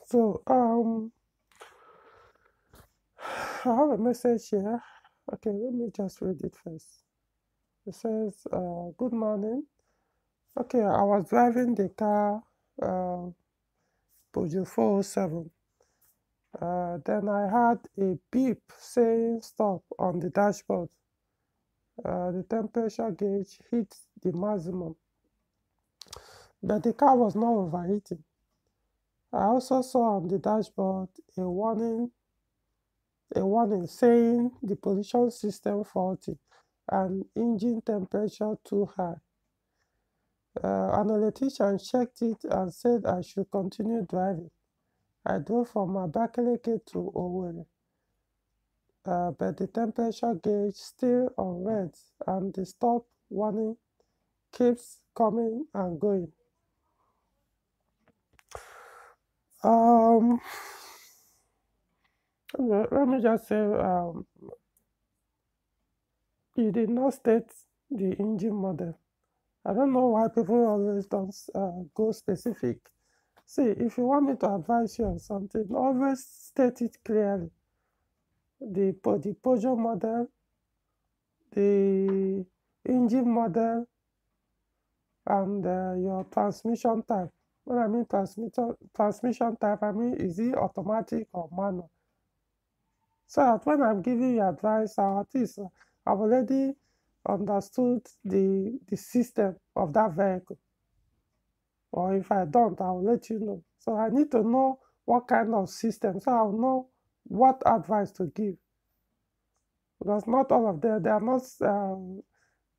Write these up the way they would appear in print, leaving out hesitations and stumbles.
So I have a message here. Okay, let me just read it first. It says, "Good morning. Okay, I was driving the car, Peugeot 407. Then I had a beep saying stop on the dashboard. The temperature gauge hit the maximum, but the car was not overheating. I also saw on the dashboard a warning saying the pollution system faulty and engine temperature too high. An electrician checked it and said I should continue driving. I drove from Abakaliki to Owerri, but the temperature gauge still on red and the stop warning keeps coming and going. Um, let me just say, you did not state the engine model. I don't know why people always don't go specific. See, if you want me to advise you on something, always state it clearly. The Peugeot model, the engine model, and your transmission type. When I mean transmission type, I mean is it automatic or manual? So that when I'm giving you advice, at least I've already understood the system of that vehicle. Or if I don't, I'll let you know. So I need to know what kind of system, so I'll know what advice to give. Because not all of them, they are not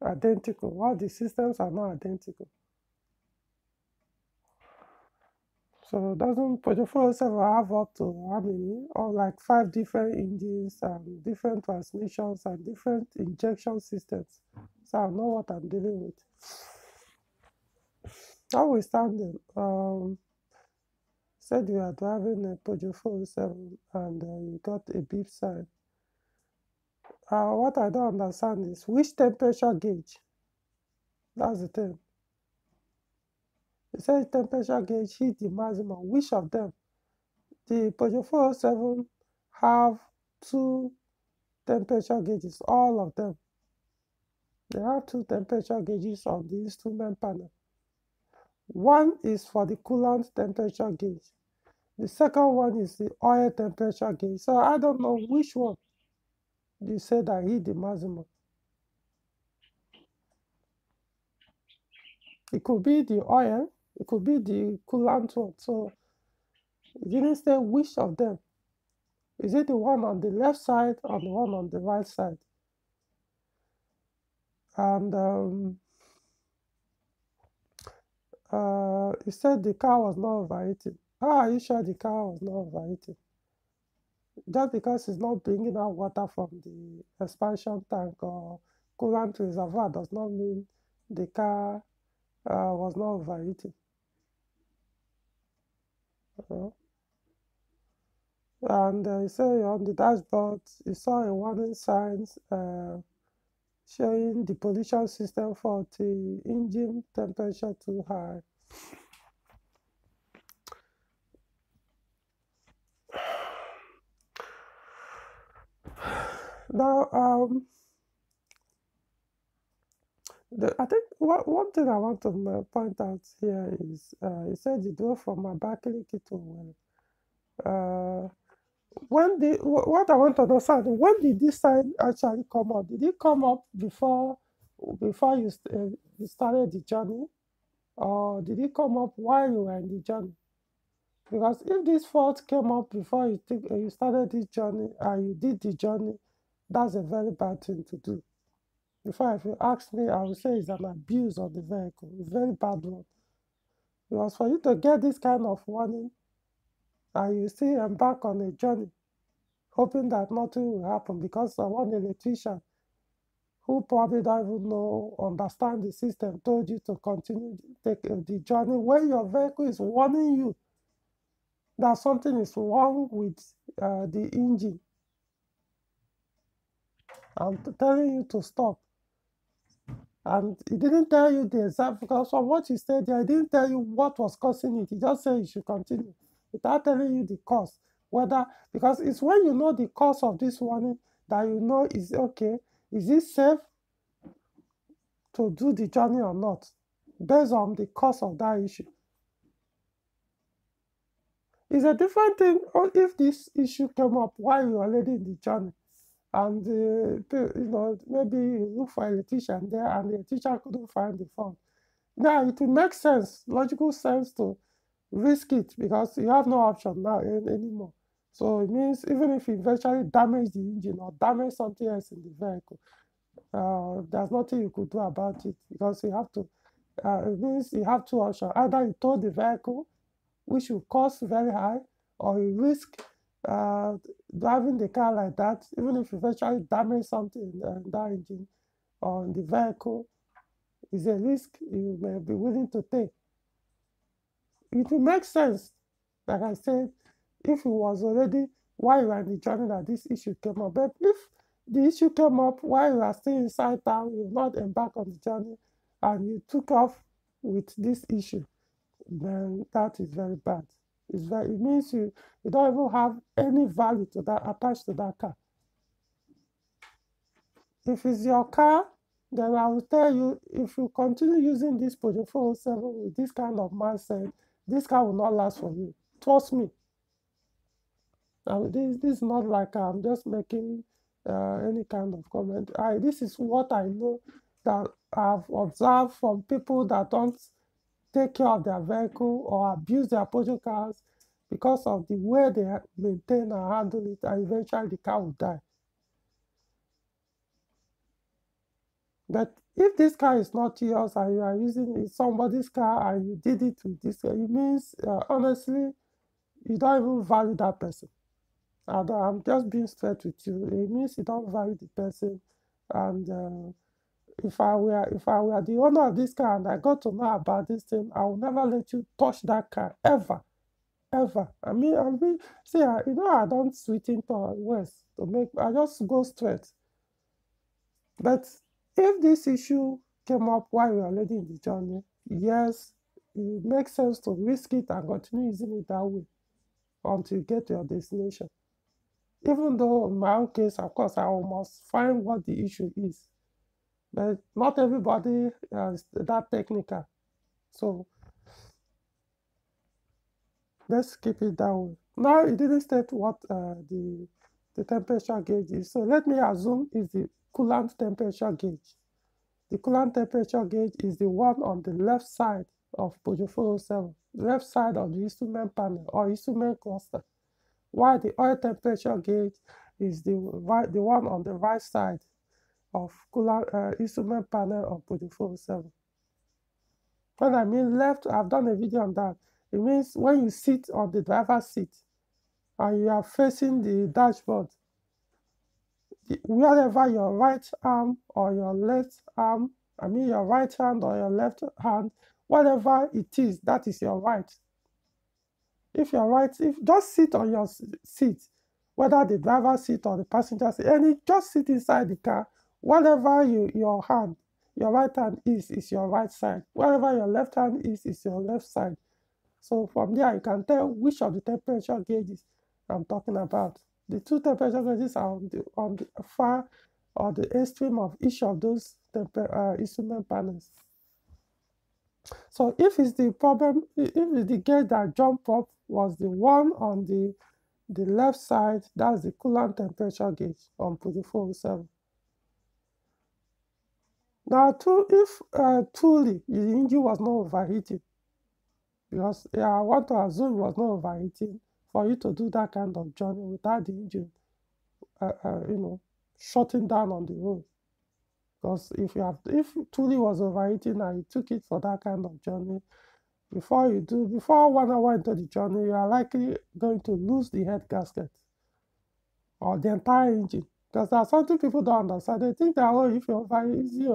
identical. All the systems are not identical. So doesn't Peugeot 407 have up to how many? Or like 5 different engines and different transmissions and different injection systems. So I know what I'm dealing with. Notwithstanding, said you are driving a Peugeot 407 and you got a beep sign. What I don't understand is which temperature gauge? That's the thing. It says temperature gauge hit the maximum. Which of them? The Peugeot 407 have 2 temperature gauges, all of them. They have 2 temperature gauges on the instrument panel. One is for the coolant temperature gauge. The second one is the oil temperature gauge. So I don't know which one you said that hit the maximum. It could be the oil, it could be the coolant one. So it didn't say which of them. Is it the one on the left side or the one on the right side? And he said the car was not overheating. How are you sure the car was not overheating? Just because it's not bringing out water from the expansion tank or coolant reservoir does not mean the car was not overheating. Uh, and he said on the dashboard, he saw a warning signs showing the pollution system faulty, engine temperature too high. Now, I think one thing I want to point out here is he said he drove from Abakaliki to Owerri. What I want to understand, when did this sign actually come up? Did it come up before you started the journey, or did it come up while you were in the journey? Because if this fault came up before you started this journey and you did the journey, that's a very bad thing to do. If you ask me, I would say it's an abuse of the vehicle. It's a very bad one. Because for you to get this kind of warning and you still embark on a journey, hoping that nothing will happen because one electrician who probably don't even understand the system told you to continue take the journey when your vehicle is warning you that something is wrong with the engine and telling you to stop. And he didn't tell you the exact, because from what he said there, he didn't tell you what was causing it. He just said you should continue. without telling you the cause. Whether, because it's when you know the cause of this warning that you know is okay, is it safe to do the journey or not, based on the cause of that issue. It's a different thing if this issue came up while you're already in the journey, and maybe you look for a teacher there and the teacher couldn't find the phone. Now it will make sense, logical sense, to risk it because you have no option now anymore. So it means even if you eventually damage the engine or damage something else in the vehicle, there's nothing you could do about it because you have to. It means you have two options: either you tow the vehicle, which will cost very high, or you risk driving the car like that, even if you eventually damage something in that engine or in the vehicle, is a risk you may be willing to take. It will make sense, like I said, if it was already while you were in the journey that this issue came up. But if the issue came up while you are still inside town, you've not embarked on the journey, and you took off with this issue, then that is very bad. It means you don't even have any value to that attached to that car. If it's your car, then I will tell you, if you continue using this Peugeot 407 with this kind of mindset, this car will not last for you. Trust me. This is not like I'm just making any kind of comment. This is what I know that I've observed from people that don't take care of their vehicle or abuse their Peugeot cars because of the way they maintain and handle it, and eventually the car will die. But if this car is not yours and you are using somebody's car and you did it with this car, it means, honestly, you don't even value that person. I'm just being straight with you. It means you don't value the person. And if I were the owner of this car and I got to know about this thing, I will never let you touch that car ever, ever. See, I don't sweeten to words to make. I just go straight. But if this issue came up while you're already in the journey, yes, it makes sense to risk it and continue using it that way until you get to your destination. Even though in my own case, of course, I must find what the issue is. But not everybody is that technical. So let's keep it that way. Now, it didn't state what the temperature gauge is. So let me assume it's the coolant temperature gauge. The coolant temperature gauge is the one on the left side of Peugeot 407, left side of the instrument panel or instrument cluster, while the oil temperature gauge is the one on the right side of instrument panel of Peugeot 407. When I mean left, I've done a video on that. It means when you sit on the driver's seat and you are facing the dashboard, wherever your right arm or your left arm, your right hand or your left hand, whatever it is, that is your right. If just sit on your seat, whether the driver's seat or the passenger seat, and just sit inside the car, whatever your right hand is your right side. Whatever your left hand is your left side. So from there, you can tell which of the temperature gauges I'm talking about. The two temperature gauges are on the far or the extreme of each of those instrument panels. So if it's the problem, if it's the gauge that jumped up was the one on the left side, that's the coolant temperature gauge on Peugeot 407. Now, if truly the engine was not overheating, because I want to assume it was not overheating for you to do that kind of journey without the engine, shutting down on the road. Because if truly was overheating and you took it for that kind of journey, before 1 hour into the journey, you are likely going to lose the head gasket or the entire engine. Because that's something people don't understand. They think that, if you're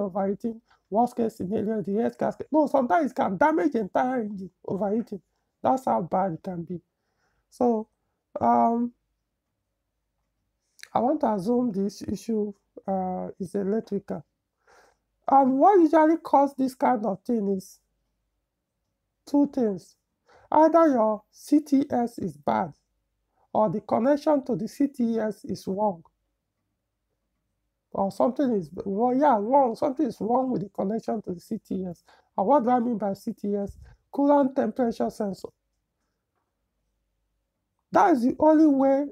overheating, worst case scenario, the head gasket. No, sometimes it can damage the entire engine, overheating. That's how bad it can be. So, I want to assume this issue is electrical. And what usually causes this kind of thing is two things. Either your CTS is bad or the connection to the CTS is wrong. Or something is well, yeah, wrong. Something is wrong with the connection to the CTS. And what do I mean by CTS? Coolant temperature sensor. That is the only way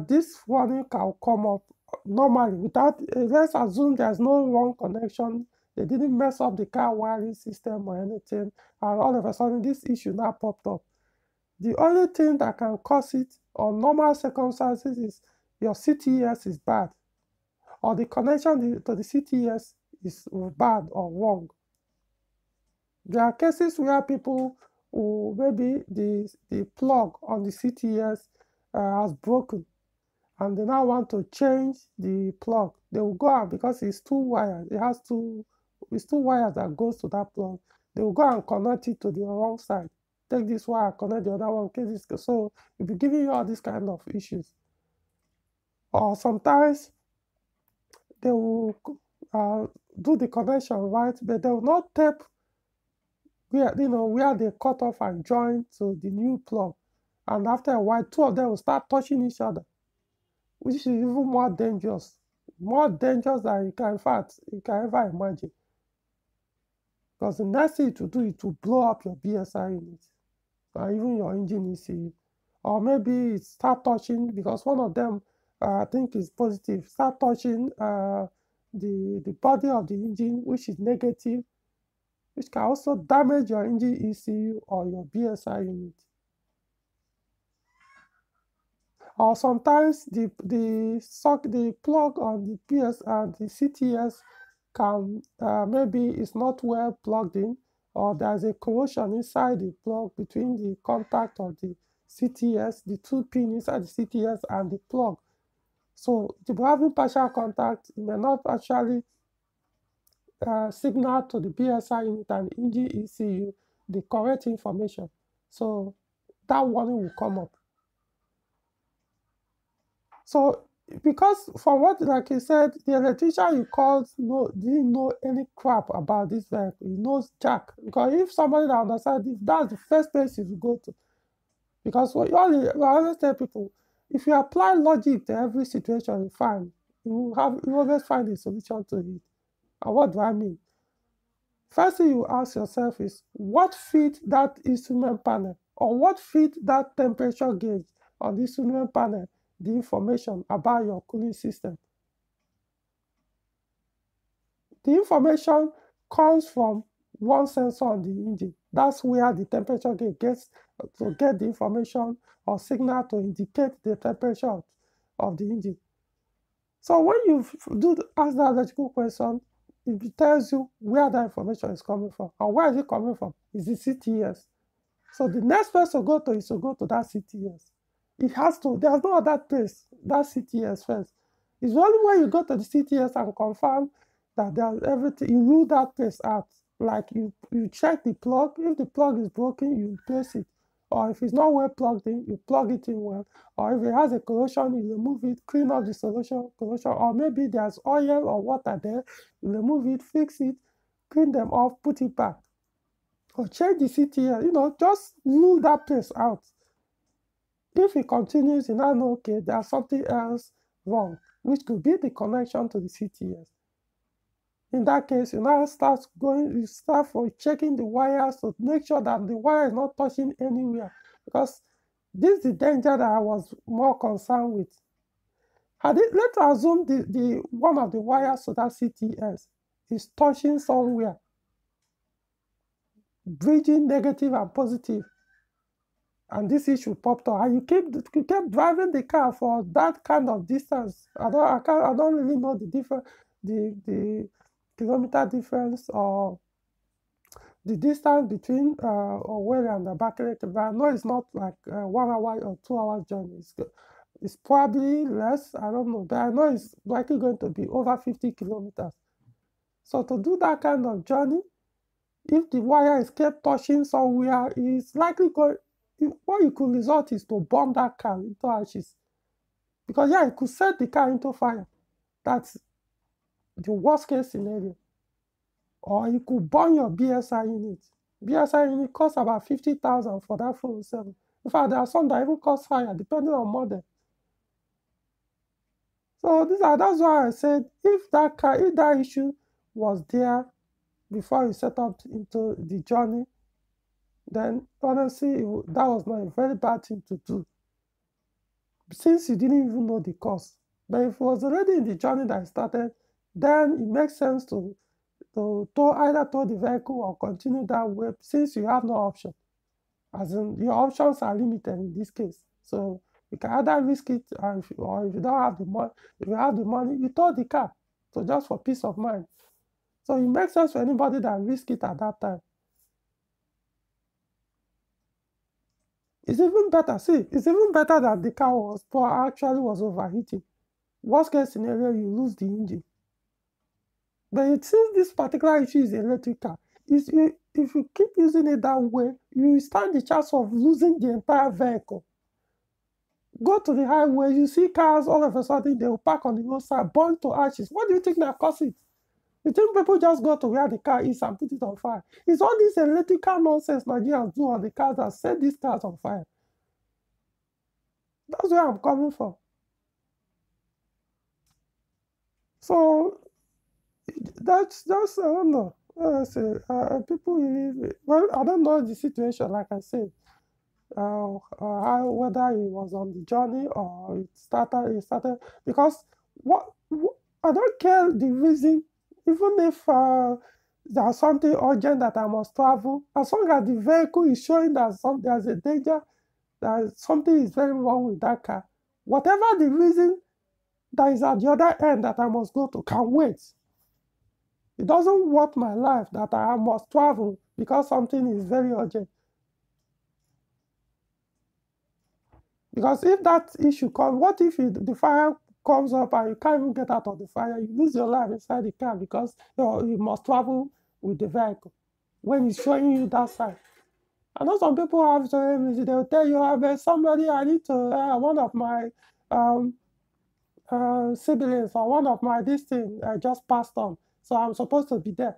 this warning can come up normally without, let's assume there's no wrong connection. They didn't mess up the car wiring system or anything, and all of a sudden this issue now popped up. The only thing that can cause it on normal circumstances is your CTS is bad, or the connection to the CTS is bad or wrong. There are cases where people who maybe the plug on the CTS has broken and they now want to change the plug. They will go out because it's two wires. It's two wires that goes to that plug. They will go and connect it to the wrong side. Take this wire, connect the other one. So it'll be giving you all these kind of issues. Or sometimes they will do the connection right, but they will not tape where they cut off and join to the new plug. And after a while, two of them will start touching each other, which is even more dangerous. More dangerous than you can ever imagine. Because the next thing to do is to blow up your BSI unit, or even your engine ECU. Or maybe it start touching, because one of them, I think is positive, start touching the body of the engine, which is negative, which can also damage your engine ECU or your BSI unit. Or sometimes the plug on the the CTS can maybe it's not well plugged in, or there's a corrosion inside the plug between the contact of the CTS, the two pin inside the CTS and the plug. So if you're having partial contact, it may not actually signal to the BSI unit and engine ECU the correct information. So that warning will come up. So, because from what, like you said, the electrician you called didn't know any crap about this vehicle. He knows jack. Because if somebody that understands this, that's the first place you should go to. Because I always tell people, if you apply logic to every situation you find, you always find a solution to it. And what do I mean? First thing you ask yourself is, what fit that instrument panel, or what fit that temperature gauge on the instrument panel, the information about your cooling system? The information comes from one sensor on the engine. That's where the temperature gauge gets to get the information or signal to indicate the temperature of the engine. So when you ask that electrical question, it tells you where that information is coming from. And where is it coming from? It's the CTS. So the next place to go to is to go to that CTS. It has to, there's no other place, that CTS first. It's only when you go to the CTS and confirm that there's everything, you rule that place out. Like you check the plug. If the plug is broken, you replace it. Or if it's not well plugged in, you plug it in well. Or if it has a corrosion, you remove it, clean up the corrosion. Or maybe there's oil or water there, you remove it, fix it, clean them off, put it back. Or change the CTS, just rule that place out. If it continues, you now know, okay, there's something else wrong, which could be the connection to the CTS. In that case, you now start for checking the wires to make sure that the wire is not touching anywhere. Because this is the danger that I was more concerned with. Let's assume the one of the wires to that CTS is touching somewhere, bridging negative and positive, and this issue popped up, and you kept driving the car for that kind of distance. I don't really know the difference, the kilometer difference, or the distance between Owerri and Abakaliki. But I know it's not like 1 hour or 2 hours journey. It's probably less. I don't know, but I know it's likely going to be over 50 kilometers. So to do that kind of journey, if the wire is kept touching somewhere, it's likely what you could result is to burn that car into ashes. Because it could set the car into fire. That's the worst case scenario. Or you could burn your BSI unit. BSI unit costs about 50,000 for that 407. In fact, there are some that even cost higher depending on model. So that's why I said if that issue was there before you set up into the journey, then honestly, that was not a very bad thing to do, since you didn't even know the cost. But if it was already in the journey that started, then it makes sense to either tow the vehicle or continue that way, since you have no option. As in, your options are limited in this case. So you can either risk it, or if you don't have the money, if you have the money, you tow the car. So just for peace of mind. So it makes sense for anybody that risk it at that time. It's even better. See, it's even better that the car actually was overheating. Worst case scenario, you lose the engine. But since this particular issue is electric car, if you keep using it that way, you stand the chance of losing the entire vehicle. Go to the highway, you see cars, all of a sudden they will park on the roadside, burn to ashes. What do you think that causes it? You think people just go to where the car is and put it on fire? It's all this electrical nonsense Nigerians do on the cars that set these cars on fire. That's where I'm coming from. So that's I don't know. People really, well, I don't know the situation, like I said, whether it was on the journey or it started because what I don't care the reason, even if there's something urgent that I must travel, as long as the vehicle is showing that there's a danger, that something is very wrong with that car, whatever the reason that is at the other end that I must go to can wait. It doesn't worth my life that I must travel because something is very urgent. Because if that issue comes, what if the fire comes up and you can't even get out of the fire? You lose your life inside the car because you must travel with the vehicle when it's showing you that side. I know some people have they'll tell you, there's somebody I need to, one of my um, siblings or one of my this thing just passed on, so I'm supposed to be there.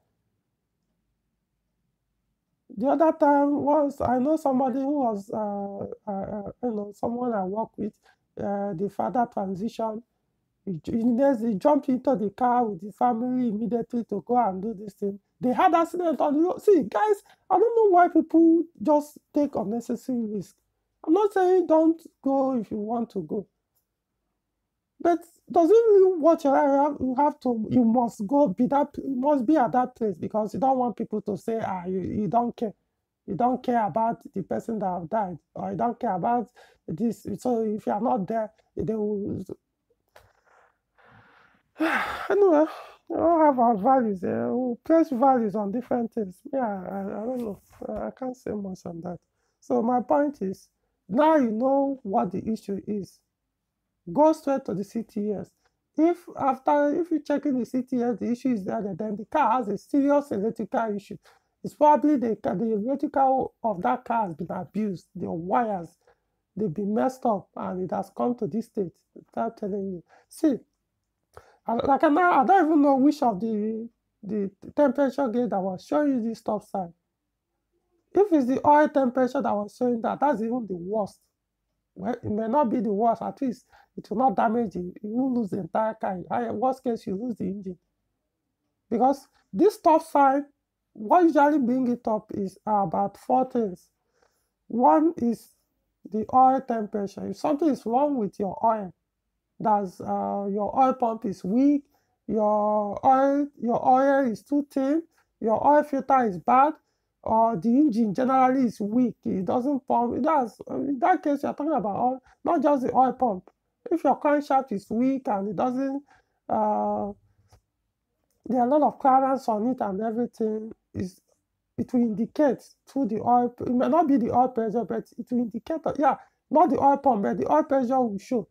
The other time was I know somebody who was someone I work with. The father transitioned. He jumped into the car with the family immediately to go and do this thing. They had accident on the road. See, guys, I don't know why people just take unnecessary risk. I'm not saying don't go if you want to go, but doesn't mean what you must go you must be at that place because you don't want people to say you don't care. You don't care about the person that have died, or you don't care about this. So if you are not there, they will. Anyway, we all have our values. We place values on different things. Yeah, I don't know. I can't say much on that. So my point is, now you know what the issue is. Go straight to the CTS. If you check in the CTS, the issue is there, then the car has a serious electrical issue. It's probably the electrical of that car has been abused. The wires, they've been messed up, and it has come to this state. Without telling you. See, I don't even know which of the temperature gauge that was showing you this stop sign. If it's the oil temperature that was showing that, that's even the worst. Well, it may not be the worst, at least it will not damage you. You won't lose the entire car. Worst case, you lose the engine. Because this stop sign, what usually bring it up is about four things. One is the oil temperature. If something is wrong with your oil, that's your oil pump is weak, your oil is too thin, your oil filter is bad, or the engine generally is weak, it doesn't pump. In that case, you're talking about oil, not just the oil pump. If your crankshaft is weak and it doesn't, there are a lot of clearance on it and everything, it will indicate through the oil. It may not be the oil pressure, but it will indicate, yeah, not the oil pump, but the oil pressure will show.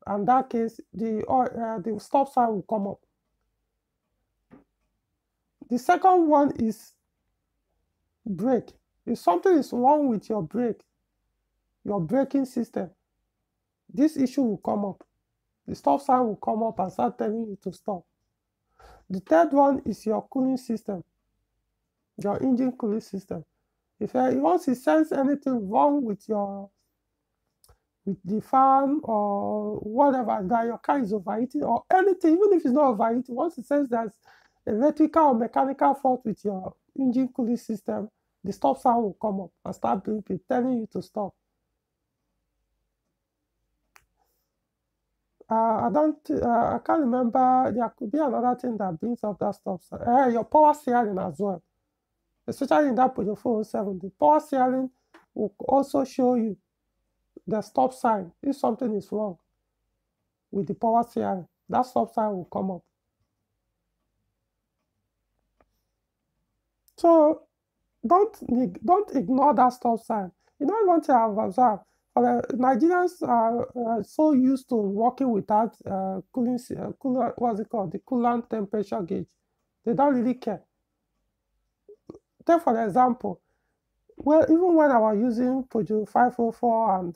In that case, the stop sign will come up. The second one is brake. If something is wrong with your brake, your braking system, this issue will come up. The stop sign will come up and start telling you to stop. The third one is your cooling system, your engine cooling system. If once it sense anything wrong with the fan or whatever, that your car is overheating or anything, even if it's not overheating, once it says there's electrical or mechanical fault with your engine cooling system, the stop sign will come up and start blinking, telling you to stop. I can't remember. There could be another thing that brings up that stop sign. Your power steering as well, especially in that Peugeot 407. The power steering will also show you the stop sign. If something is wrong with the power steering, that stop sign will come up. So don't ignore that stop sign. You know one thing I've observed, Nigerians are so used to working without what's it called, the coolant temperature gauge. They don't really care. Take for example, well, even when I was using Peugeot 504 and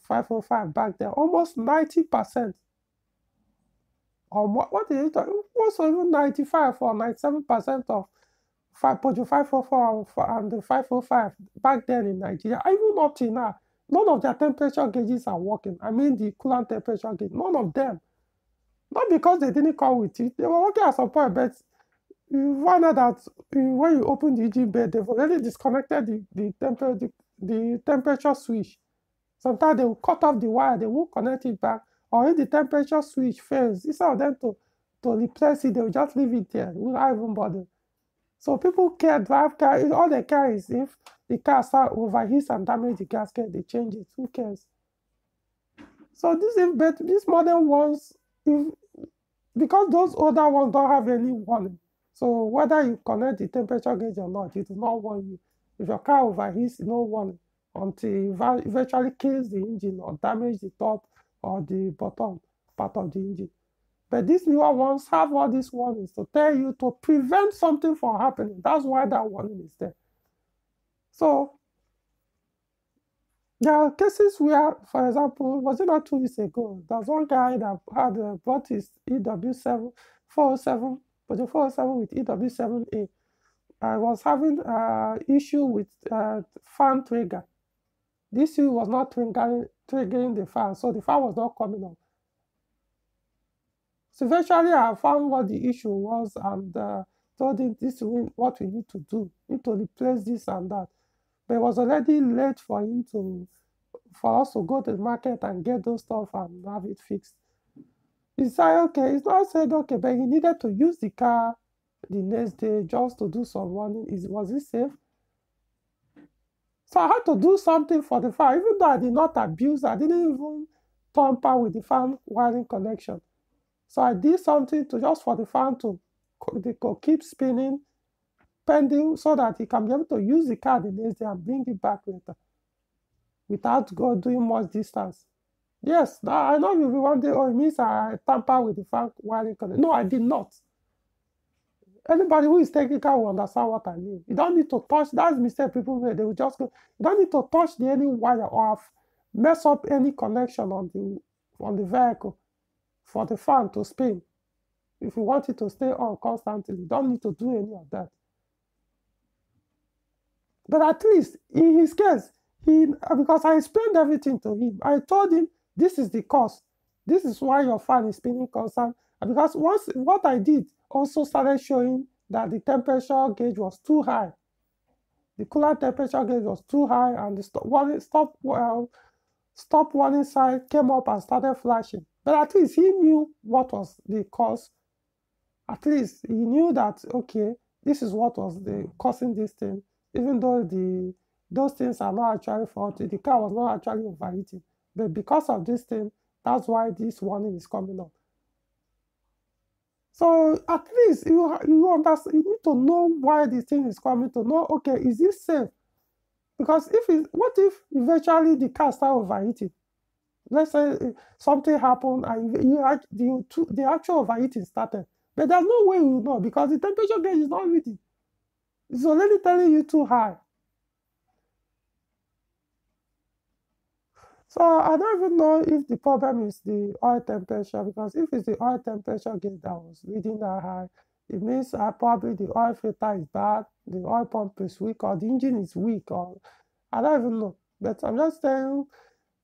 505 back then, almost 90% or what is it? Also even 95 or 97% of Peugeot 544 and the 505 back then in Nigeria, even up till now, none of their temperature gauges are working. I mean the coolant temperature gauge, none of them. Not because they didn't come with it, they were working at some point, but you find out that when you open the engine bay, they've already disconnected the temperature switch. Sometimes they will cut off the wire, they won't connect it back, or if the temperature switch fails, instead of them to replace it, they will just leave it there without even bothering. So people drive car, all they care is if the car start overheats and damage the gasket, they change it. Who cares? So these modern ones, because those older ones don't have any warning. So whether you connect the temperature gauge or not, it will not warn you. If your car overheats, no warning until it eventually kills the engine or damage the top or the bottom part of the engine. But these newer ones have all these warnings to tell you to prevent something from happening. That's why that warning is there. So there are cases where, for example, was it not 2 weeks ago, there's one guy that had bought his EW7 407, but the 407 with EW7A. I was having issue with fan trigger. The issue was not triggering the fan, so the fan was not coming up. So eventually I found what the issue was and told him this is what we need to do. We need to replace this and that. But it was already late for us to go to the market and get those stuff and have it fixed. He said, okay, it's not said, okay, but he needed to use the car the next day just to do some running. Was it safe? So I had to do something for the fan, even though I did not abuse, I didn't even tamper with the fan wiring connection. So I did something just for the fan to keep spinning, pending, so that he can be able to use the car the next day and bring it back later without doing much distance. Yes, I know you'll be wondering, oh, it means I tamper with the fan wiring connection. No, I did not. Anybody who is technical will understand what I mean. You don't need to touch, that's the mistake people make. They will just go, you don't need to touch any wire or mess up any connection on the vehicle for the fan to spin. If you want it to stay on constantly, you don't need to do any of that. But at least in his case, because I explained everything to him, I told him this is the cause. This is why your fan is spinning constant. And because once what I did also started showing that the temperature gauge was too high. The coolant temperature gauge was too high, and the stop warning sign came up and started flashing. But at least he knew what was the cause. At least he knew that, okay, this is what was causing this thing, even though those things are not actually faulty. The car was not actually overheating. But because of this thing, that's why this warning is coming up. So at least you understand, you need to know why this thing is coming, to know, okay, is this safe? Because what if eventually the car starts overheating? Let's say something happened and the actual overheating started. But there's no way you know because the temperature gauge is not reading. It's already telling you too high. So I don't even know if the problem is the oil temperature, because if it's the oil temperature gauge that was reading that high, It means probably the oil filter is bad, the oil pump is weak, or the engine is weak, or I don't even know. But I'm just saying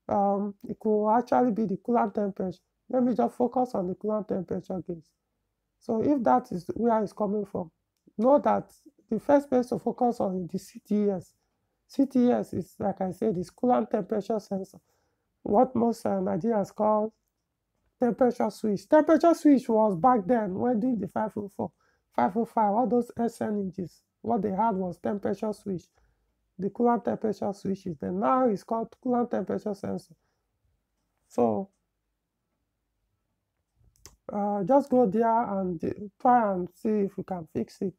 it could actually be the coolant temperature. Let me just focus on the coolant temperature gauge. So if that is where it's coming from, know that the first place to focus on is the CTS. CTS is, like I said, is coolant temperature sensor. What most Nigerians call temperature switch. Temperature switch was back then when doing the 504, 505, all those SN engines. What they had was temperature switch. The coolant temperature switches. Then now it's called coolant temperature sensor. So just go there and try and see if you can fix it.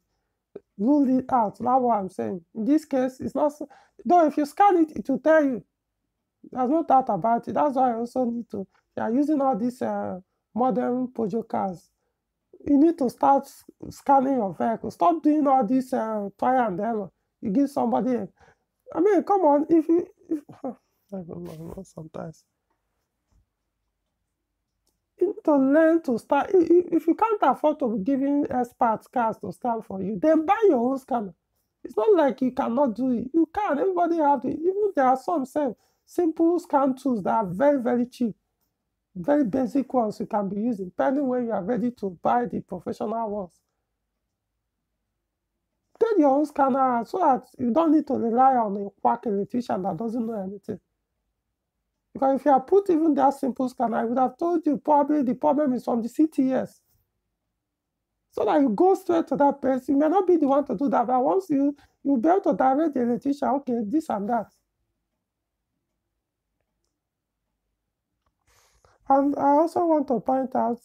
Rule it out. That's what I'm saying. In this case, it's not. Though if you scan it, it will tell you. There's no doubt about it. That's why I also need to. You are using all these modern Peugeot cars. You need to start scanning your vehicle. Stop doing all this trial and error. You give somebody. I mean, come on. If I don't know sometimes. You need to learn to start. If you can't afford to be giving experts cars to scan for you, then buy your own scanner. It's not like you cannot do it. You can. Everybody have it. Even there are some simple scan tools that are very, very cheap. Very basic ones you can be using, depending when you are ready to buy the professional ones. Get your own scanner so that you don't need to rely on a quack electrician that doesn't know anything. Because if you have put even that simple scanner, I would have told you probably the problem is from the CTS. So that you go straight to that person. You may not be the one to do that, but once you'll be able to direct the electrician, okay, this and that. And I also want to point out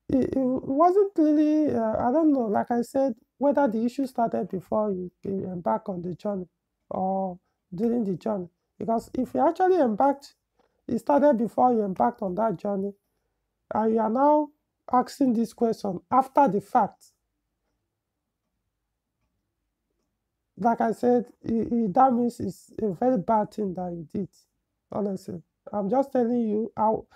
it wasn't really, I don't know, like I said, whether the issue started before you embark on the journey or during the journey. Because if you actually embarked, it started before you embarked on that journey, and you are now asking this question after the fact. Like I said, that means it's a very bad thing that you did, honestly. I'm just telling you how.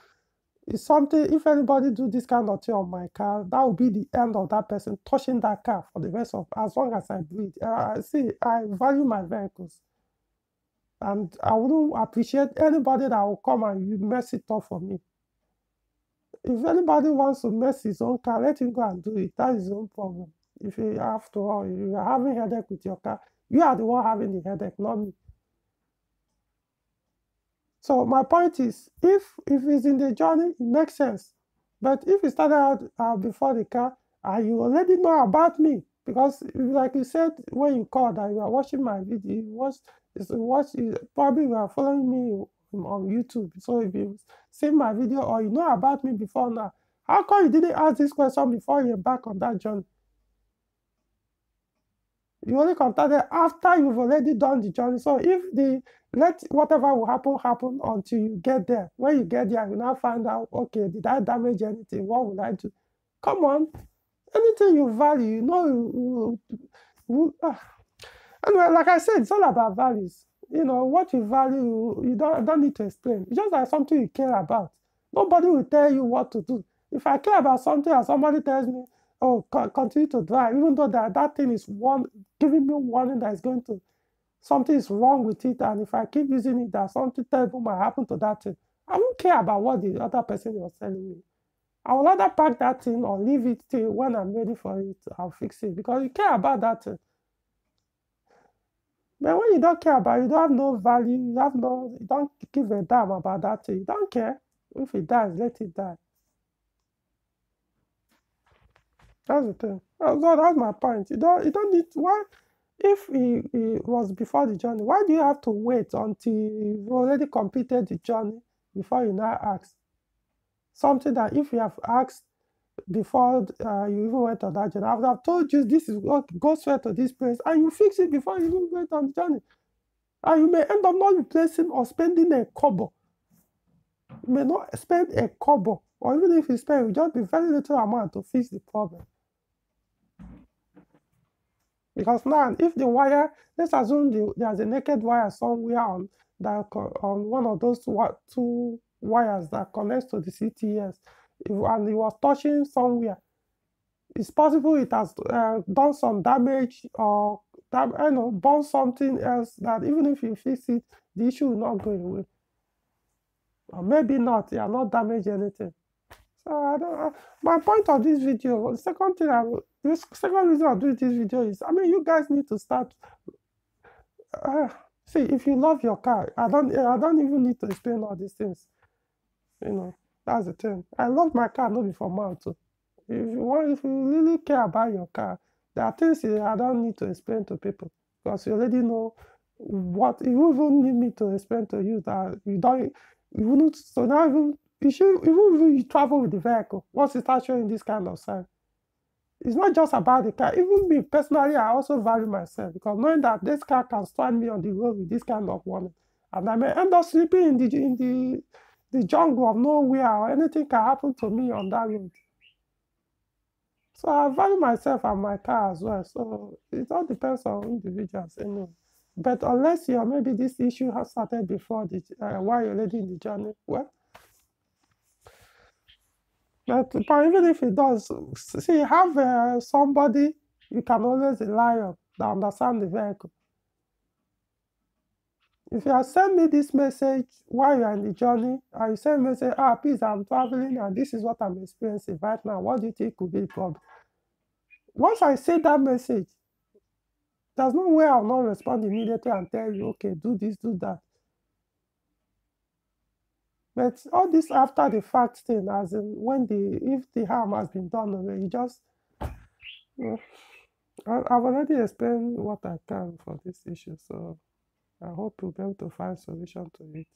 It's something, if anybody do this kind of thing on my car, that will be the end of that person touching that car for the rest of, as long as I breathe. See, I value my vehicles. And I wouldn't appreciate anybody that will come and you mess it up for me. If anybody wants to mess his own car, let him go and do it. That is his own problem. If you have to, or you are having headache with your car, you are the one having the headache, not me. So my point is, if it's in the journey, it makes sense. But if it started out before the car, and you already know about me, because like you said when you called that you are watching my video, you probably you are following me on YouTube. So if you see my video or you know about me before now, how come you didn't ask this question before you embark on that journey? You only contacted after you've already done the journey. So if let whatever will happen until you get there. When you get there, you now find out, okay, did I damage anything? What will I do? Come on. Anything you value, you know, anyway, like I said, it's all about values. You know, what you value, you don't need to explain. It's just like something you care about. Nobody will tell you what to do. If I care about something and somebody tells me, oh, continue to drive, even though that thing is giving me warning that is going to, something is wrong with it, and if I keep using it, that something terrible might happen to that thing. I don't care about what the other person was telling me. I will rather pack that thing or leave it till when I'm ready for it, I'll fix it, because you care about that thing. But when you don't care about it, you don't have no value, you don't give a damn about that thing. You don't care. If it dies, let it die. That's the thing. So that's my point. You don't need, why, if it was before the journey, why do you have to wait until you've already completed the journey before you now ask? Something that if you have asked before you even went on that journey, I would have told you this is what go straight to this place, and you fix it before you even went on the journey. And you may end up not replacing or spending a kobo. You may not spend a kobo, or even if you spend, it will just be very little amount to fix the problem. Because now, if the wire, let's assume there's a naked wire somewhere on one of those two wires that connects to the CTS, and it was touching somewhere. It's possible it has done some damage or burn something else that even if you fix it, the issue will not go away. Or maybe not, you are not damaged anything. So I don't. My point of this video, the second thing this second reason I do this video is, I mean, you guys need to start. Uh, See, if you love your car, I don't even need to explain all these things. You know, that's the thing. I love my car, not before mouth too. If you really care about your car, there are things I don't need to explain to people because you already know what you even need me to explain to you that you don't. You wouldn't. So now even you should even if you travel with the vehicle. Once you start showing this kind of sign, it's not just about the car. Even me personally, I also value myself because knowing that this car can stand me on the road with this kind of warning, and I may end up sleeping in the jungle of nowhere, or anything can happen to me on that road. So I value myself and my car as well. So it all depends on individuals anyway. But unless maybe this issue has started before while you're already in the journey, well, but even if it does, see, have somebody you can always rely on that understand the vehicle. If you have sent me this message while you're in the journey, and you send me say, please, I'm traveling and this is what I'm experiencing right now. What do you think could be the problem? Once I say that message, there's no way I'll not respond immediately and tell you, okay, do this, do that. But all this after the fact thing, as in if the harm has been done already, you just, you know, I've already explained what I can for this issue, so I hope you'll be able to find solution to it.